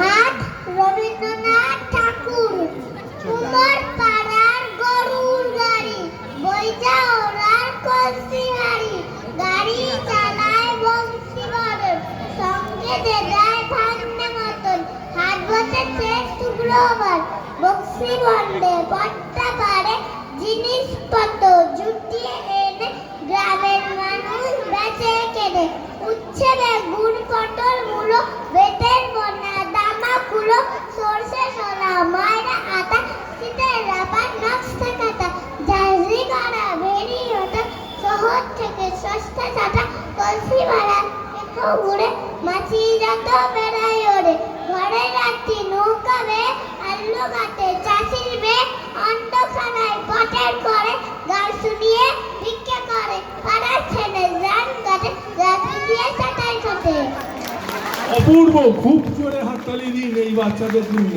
হাট রবীন্দ্রনাথ ঠাকুর, কুমার পাড়ার গরুর গাড়ি, বইটা ওরার কলসি হাড়ি, গাড়ি চালায় বংশী বদন, সঙ্গে দেদায় ভাগ্নে মতন, হাট বসেছে শুক্রবার, বক্সি বন্ডে পট্টা পাড়ে জিনিসপত্র জুটিয়ে এনে গ্রামের মানুষ বেচে কেনে, উচ্ছে বেগুন পটল মূলো বেতের বনা দামা কুলো সরষে সোনা ময়দা আটা শীতের রাপা নকশা কাটা ঝাঁঝরি করা ভেরি ওটা শহর থেকে সস্তা চাটা কলসি ভাড়া একটু ঘুরে মাছি যত বেড়াই ওরে ঘরে রাত্রি নৌকা বেয়ে আলু কাটে চাষির মেয়ে অন্ধখানায় পটের করে গান শুনিয়ে ভিক্ষা করে পাড়ার ছেলে জান কাটে রাত্রি দিয়ে চাটাই কাটে। অপূর্ব, খুব জোরে হাততালি দিন এই বাচ্চাদের জন্য।